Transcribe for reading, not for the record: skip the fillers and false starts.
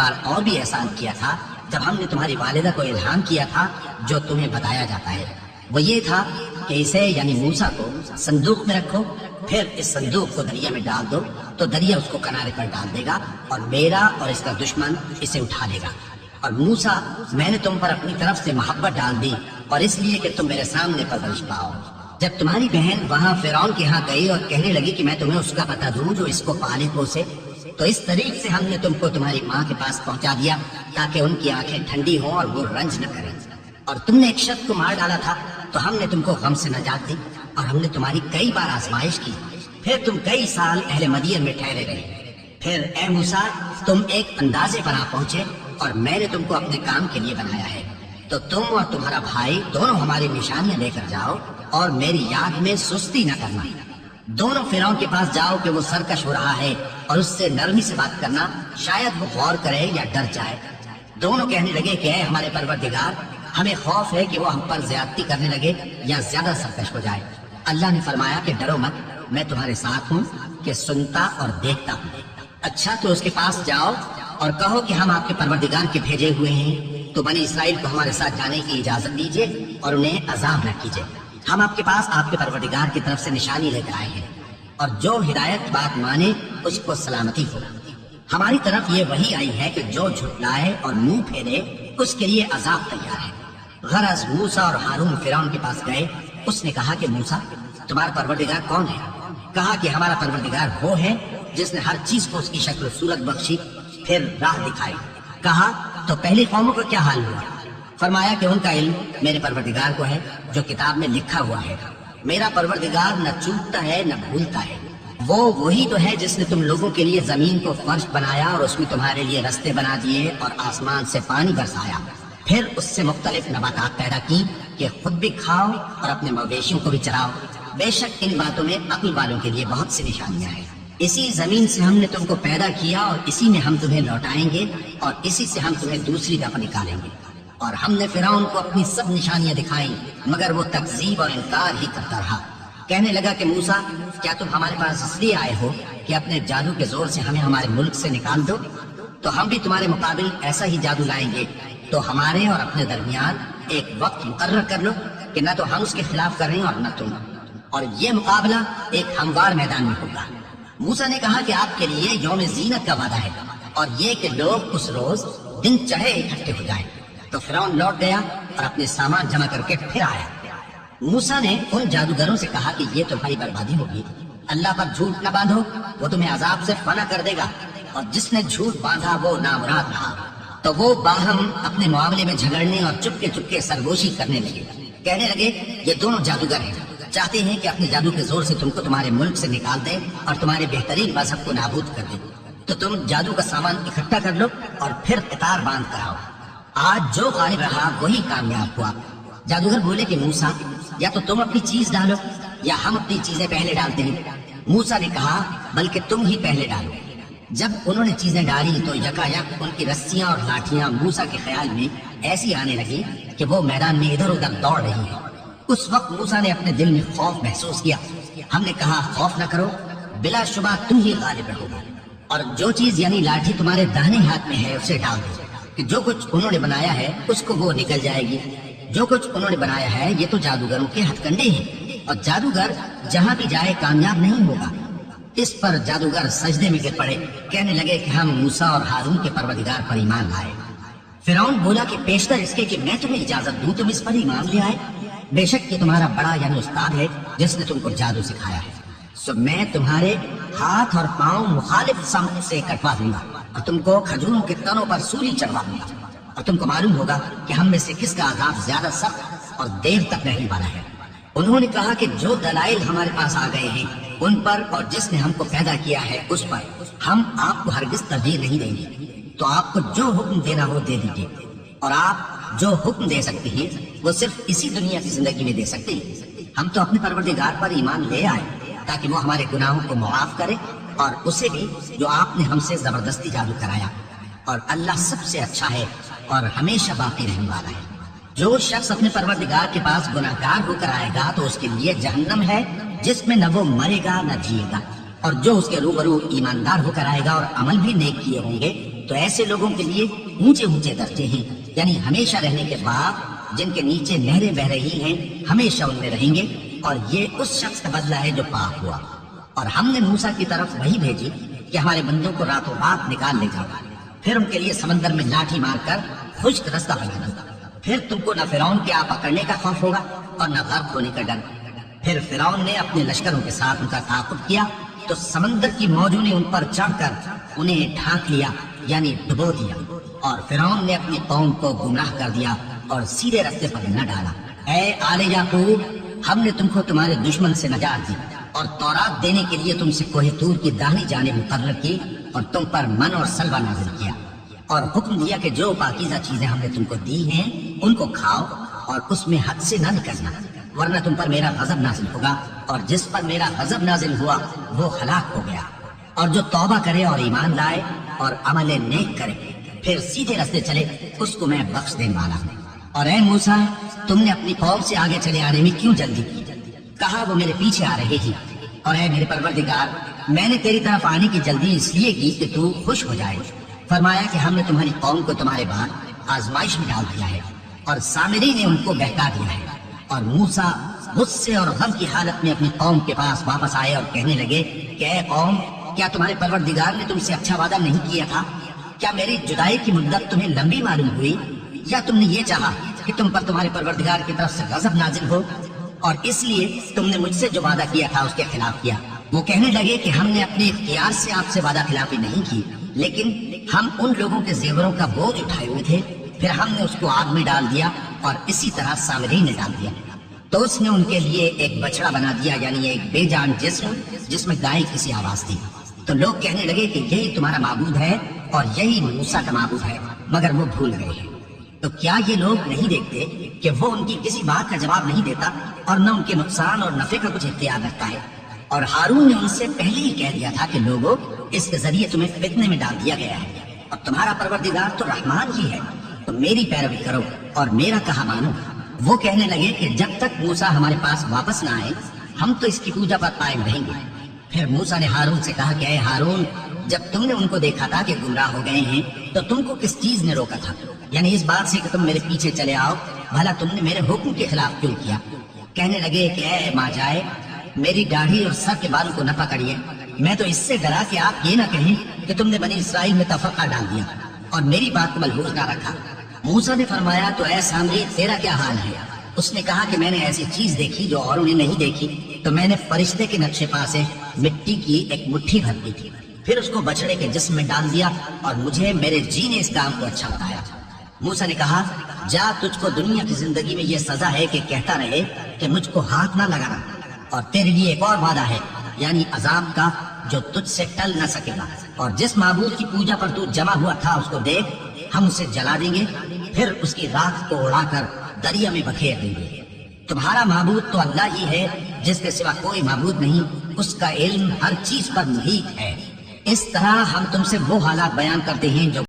بار اور بھی احسان کیا تھا جب ہم نے تمہاری والدہ کو الہام کیا تھا جو تمہیں بتایا جاتا ہے، وہ یہ تھا کہ اسے یعنی موسیٰ کو صندوق میں رکھو، پھر اس صندوق کو دریا میں ڈال دو تو دریا اس کو کنارے پر ڈال دے گا اور میرا اور اس کا دشمن اسے اٹھا لے گا۔ اور موسیٰ، میں نے تم پر اپنی طرف سے محبت ڈال دی اور اس لیے کہ تم میرے سامنے پرورش پاؤ۔ جب تمہاری بہن وہاں فرعون کے ہاں گئی اور کہنے لگی کہ میں تمہیں اس کا پتہ دوں جو اس کو پالے پوسے، تو اس طریق سے ہم نے تم کو تمہاری ماں کے پاس پہنچا دیا تاکہ ان کی آنکھیں ٹھنڈی ہوں اور وہ رنج نہ کریں۔ اور تم نے ایک شخص کو مار ڈالا تھا تو ہم نے تم کو غم سے نجات دی اور ہم نے تمہاری کئی بار آزمائش کی، پھر تم کئی سال اہل مدین میں ٹھہرے رہے۔ پھر اے موسیٰ، تم ایک اندازے پر آ پہنچے اور میں نے تم کو اپنے کام کے لیے بنایا ہے، تو تم اور تمہارا بھائی دونوں ہماری نشانیاں لے کر جاؤ اور میری یاد میں سستی نہ کرنا۔ دونوں فرعون کے پاس جاؤ کہ وہ سرکش ہو رہا ہے اور اس سے نرمی سے بات کرنا، شاید وہ غور کرے یا ڈر جائے۔ دونوں کہنے لگے کہ اے ہمارے پروردگار، ہمیں خوف ہے کہ وہ ہم پر زیادتی کرنے لگے یا زیادہ سرکش ہو جائے۔ اللہ نے فرمایا کہ ڈرو مت، میں تمہارے ساتھ ہوں کہ سنتا اور دیکھتا ہوں۔ اچھا تو اس کے پاس جاؤ اور کہو کہ ہم آپ کے پروردگار کے بھیجے ہوئے ہیں، تو بنی اسرائیل کو ہمارے ساتھ جانے کی اجازت دیجیے اور انہیں عذاب نہ کیجیے۔ ہم آپ کے پاس آپ کے پروردگار کی طرف سے نشانی لے کر آئے ہیں، اور جو ہدایت بات مانے اس کو سلامتی ہو۔ ہماری طرف یہ وحی آئی ہے کہ جو جھٹلائے اور منہ پھیرے اس کے لیے عذاب تیار ہے۔ غرض موسیٰ اور ہارون فرعون کے پاس گئے۔ اس نے کہا کہ موسیٰ، تمہارا پروردگار کون ہے؟ کہا کہ ہمارا پروردگار وہ ہے جس نے ہر چیز کو اس کی شکل و صورت بخشی، پھر راہ دکھائی۔ کہا تو پہلی قوموں کا کیا حال ہوا؟ فرمایا کہ ان کا علم میرے پروردگار کو ہے جو کتاب میں لکھا ہوا ہے۔ میرا پروردگار نہ چوکتا ہے نہ بھولتا ہے۔ وہ وہی تو ہے جس نے تم لوگوں کے لیے زمین کو فرش بنایا اور اس میں تمہارے لیے رستے بنا دیے اور آسمان سے پانی برسایا، پھر اس سے مختلف نباتات پیدا کی کہ خود بھی کھاؤ اور اپنے مویشیوں کو بھی چراؤ۔ بے شک ان باتوں میں عقل والوں کے لیے بہت سی نشانیاں ہیں۔ اسی زمین سے ہم نے تم کو پیدا کیا اور اسی میں ہم تمہیں لوٹائیں گے اور اسی سے ہم تمہیں دوسری دفعہ نکالیں گے۔ اور ہم نے فرعون کو اپنی سب نشانیاں دکھائیں مگر وہ تکذیب اور انکار ہی کرتا رہا۔ کہنے لگا کہ موسیٰ، کیا تم ہمارے پاس اس لیے آئے ہو کہ اپنے جادو کے زور سے ہمیں ہمارے ملک سے نکال دو؟ تو ہم بھی تمہارے مقابل ایسا ہی جادو لائیں گے، تو ہمارے اور اپنے درمیان ایک وقت مقرر کر لو کہ نہ تو ہم اس کے خلاف کریں اور نہ تم، اور یہ مقابلہ ایک ہموار میدان میں ہوگا۔ موسیٰ نے کہا کہ آپ کے لیے یوم زینت کا وعدہ ہے اور یہ کہ لوگ اس روز دن چڑھے اکٹھے ہو جائیں۔ تو فرعون لوٹ گیا اور اپنے سامان جمع کر کے پھر آیا۔ موسیٰ نے ان جادوگروں سے کہا کہ یہ تمہاری بربادی ہوگی، اللہ پر جھوٹ نہ باندھو، وہ تمہیں عذاب سے فنا کر دے گا، اور جس نے جھوٹ باندھا وہ نامراد رہا۔ تو وہ باہم اپنے معاملے میں جھگڑنے اور چپکے چپکے سرگوشی کرنے لگے۔ کہنے لگے یہ دونوں جادوگر ہیں، چاہتے ہیں کہ اپنے جادو کے زور سے تم کو تمہارے ملک سے نکال دیں اور تمہارے بہترین مذہب کو نابود کر دیں۔ تو تم جادو کا سامان اکٹھا کر لو اور پھر قطار باندھ کر آؤ۔ آج جو غالب رہا وہی کامیاب ہوا۔ جادوگر بولے کہ موسیٰ، یا تو تم اپنی چیز ڈالو یا ہم اپنی چیزیں پہلے ڈالتے ہیں۔ موسیٰ نے کہا بلکہ تم ہی پہلے ڈالو۔ جب انہوں نے چیزیں ڈالی تو یکایک ان کی رسیاں اور لاٹھیاں موسیٰ کے خیال میں ایسی آنے لگی کہ وہ میدان میں ادھر ادھر دوڑ رہی ہیں۔ اس وقت موسیٰ نے اپنے دل میں خوف محسوس کیا۔ ہم نے کہا خوف نہ کرو، بلا شبہ تم ہی غالب رہو گے، اور جو چیز یعنی لاٹھی تمہارے داہنے ہاتھ میں ہے اسے ڈال دو کہ جو کچھ انہوں نے بنایا ہے اس کو وہ نکل جائے گی۔ جو کچھ انہوں نے بنایا ہے یہ تو جادوگروں کے ہتھ کنڈے ہیں، اور جادوگر جہاں بھی جائے کامیاب نہیں ہوگا۔ اس پر جادوگر سجدے میں گر پڑے، کہنے لگے کہ ہم موسیٰ اور ہارون کے پروردگار پر ایمان لائے۔ فرعون بولا کہ پیشتر اس کے کہ میں تمہیں اجازت دوں تم اس پر ایمان لے آئے، بے شک یہ تمہارا بڑا یعنی استاد ہے جس نے تم کو جادو سکھایا ہے۔ سو میں تمہارے ہاتھ اور پاؤں مخالف سمت سے کٹوا دوں گا اور تم کو کھجوروں کے تنوں پر سولی چڑھوا دوں گا، اور تم کو معلوم ہوگا کہ ہم میں سے کس کا عذاب زیادہ سخت اور دیر تک رہنے والا ہے۔ انہوں نے کہا کہ جو دلائل ہمارے پاس آ گئے ہیں ان پر اور جس نے ہم کو پیدا کیا ہے اس پر ہم آپ کو ہرگز ترجیح نہیں دیں گے، تو آپ کو جو حکم دینا ہو دے دیجیے، اور آپ جو حکم دے سکتے ہیں وہ صرف اسی دنیا کی زندگی میں دے سکتے ہیں۔ ہم تو اپنے پروردگار پر ایمان لے آئے تاکہ وہ ہمارے گناہوں کو معاف کرے، اور اسے بھی جو آپ نے ہم سے زبردستی جادو کرایا، اور اللہ سب سے اچھا ہے اور ہمیشہ باقی رہنے والا ہے۔ جو شخص اپنے پروردگار کے پاس گناہگار ہو کر آئے گا تو اس کے لیے جہنم ہے جس میں نہ وہ مرے گا نہ جیے گا، اور جو اس کے روبرو ایماندار ہو کر آئے گا اور عمل بھی نیک کیے ہوں گے تو ایسے لوگوں کے لیے اونچے اونچے درجے ہیں، یعنی ہمیشہ رہنے کے باغ جن کے نیچے نہریں بہ رہی ہیں، ہمیشہ ان میں رہیں گے، اور یہ اس شخص کا بدلہ ہے جو پاک ہوا۔ اور ہم نے موسیٰ کی طرف وہی بھیجی کہ ہمارے بندوں کو راتوں رات نکال لے جاؤ، پھر ان کے لیے سمندر میں لاٹھی مار کر خشک رستہ بنا دو، پھر تم کو نہ فرعون کے آ پکڑنے کا خوف ہوگا اور نہ غرق ہونے کا ڈر۔ پھر فرعون نے اپنے لشکروں کے ساتھ ان کا تعاقب کیا تو سمندر کی موجوں نے ان پر چڑھ کر انہیں ڈھانک لیا، یعنی ڈبو دیا، اور فرعون نے اپنی قوم کو گمراہ کر دیا اور سیدھے راستے پر نہ ڈالا۔ اے آل یعقوب، ہم نے تم کو تمہارے دشمن سے نجات دی اور تورات دینے کے لیے تم سے کوہ طور کی داہنی جانب مقرر کی، اور تم پر من اور سلوہ نازل کیا، اور حکم دیا کہ جو پاکیزہ چیزیں ہم نے تم کو دی ہیں ان کو کھاؤ اور اس میں حد سے نہ نکلنا، ورنہ تم پر میرا غضب نازل ہوگا، اور جس پر میرا غضب نازل ہوا وہ ہلاک ہو گیا۔ اور جو توبہ کرے اور ایمان لائے اور عمل نیک کرے پھر سیدھے راستے چلے، اس کو میں بخش دینے والا ہوں۔ اور اے موسیٰ، تم نے اپنی قوم سے آگے چلے آنے میں کیوں جلدی کی؟ کہا وہ میرے پیچھے آ رہے ہی۔ اور اے میرے پروردگار، میں نے تیری طرف آنے کی جلدی اس لیے کی کہ تو خوش ہو جائے۔ فرمایا کہ ہم نے تمہاری قوم کو تمہارے بعد آزمائش میں ڈال دیا ہے، اور سامری نے ان کو بہکا دیا ہے۔ اور موسیٰ غصے اور غم کی حالت میں اپنی قوم کے پاس واپس آئے اور کہنے لگے کہ اے قوم، کیا تمہارے پروردگار نے تم سے اچھا وعدہ نہیں کیا تھا؟ کیا میری جدائی کی مدت تمہیں لمبی معلوم ہوئی، یا تم نے یہ چاہا کہ تم پر تمہارے پروردگار کی طرف سے غضب نازل ہو، اور اس لیے تم نے مجھ سے جو وعدہ کیا تھا اس کے خلاف کیا؟ وہ کہنے لگے کہ ہم نے اپنے اختیار سے آپ سے وعدہ خلافی نہیں کی، لیکن ہم ان لوگوں کے زیوروں کا بوجھ اٹھائے ہوئے تھے، پھر ہم نے اس کو آگ میں ڈال دیا، اور اسی طرح سامری نے ڈال دیا۔ تو اس نے ان کے لیے ایک بچڑا بنا دیا، یعنی ایک بے جان جسم جس میں گائے کی سی آواز تھی۔ تو لوگ کہنے لگے کہ یہی تمہارا معبود ہے اور یہی موسیٰ کا معبود ہے، مگر وہ بھول گئے ہیں۔ تو کیا یہ لوگ نہیں دیکھتے کہ وہ ان کی کسی بات کا جواب نہیں دیتا اور نہ ان کے نقصان اور نفع کا کچھ اختیار رکھتا ہے؟ اور ہارون نے ان سے پہلے ہی کہہ دیا تھا کہ لوگوں، اس کے ذریعے تمہیں فتنے میں ڈال دیا گیا ہے، اور تمہارا پروردگار تو رحمان ہی ہے، تو میری پیروی کرو اور میرا کہا مانو۔ وہ کہنے لگے کہ جب تک موسیٰ ہمارے پاس واپس نہ آئے ہم تو اس کی پوجا پر قائم رہیں گے۔ پھر موسیٰ نے ہارون سے کہا کہ اے ہارون، جب تم نے ان کو دیکھا تھا کہ گمراہ ہو گئے ہیں تو تم کو کس چیز نے روکا تھا؟ یعنی اس بات سے کہ تم میرے پیچھے چلے آؤ، بھلا تم نے میرے حکم کے خلاف کیوں کیا؟ کہنے لگے کہ اے ماں جائے، میری داڑھی اور سر کے بالوں کو نہ پکڑیے، میں تو اس سے ڈرا کہ آپ یہ نہ کہیں کہ تم نے بنی اسرائیل میں تفرقہ ڈال دیا اور میری بات کو ملحوظ نہ رکھا۔ موسیٰ نے فرمایا تو اے سامری، تیرا کیا حال ہے؟ اس نے کہا کہ میں نے ایسی چیز دیکھی جو اوروں نے نہیں دیکھی، تو میں نے فرشتے کے نقشے پا سے مٹی کی ایک مٹھی بھر دی تھی، پھر اس کو بچڑے کے جسم میں ڈال دیا، اور مجھے میرے جی نے اس کام کو اچھا بتایا۔ موسیٰ نے کہا جا، تجھ کو دنیا کی زندگی میں یہ سزا ہے کہ کہتا رہے کہ مجھ کو ہاتھ نہ لگانا، اور تیرے لیے ایک اور وعدہ ہے، یعنی عذاب کا جو تجھ سے ٹل نہ سکے گا، اور جس معبود کی پوجا پر تو جمع ہوا تھا اس کو دیکھ، ہم اسے جلا دیں گے، پھر اس کی راکھ کو اڑا کر دریا میں بکھیر دیں گے۔ تمہارا معبود تو اللہ ہی ہے، جس کے سوا کوئی معبود نہیں، اس کا علم ہر چیز پر محیط ہے۔ اس طرح ہم تم سے وہ حالات بیان کرتے ہیں جو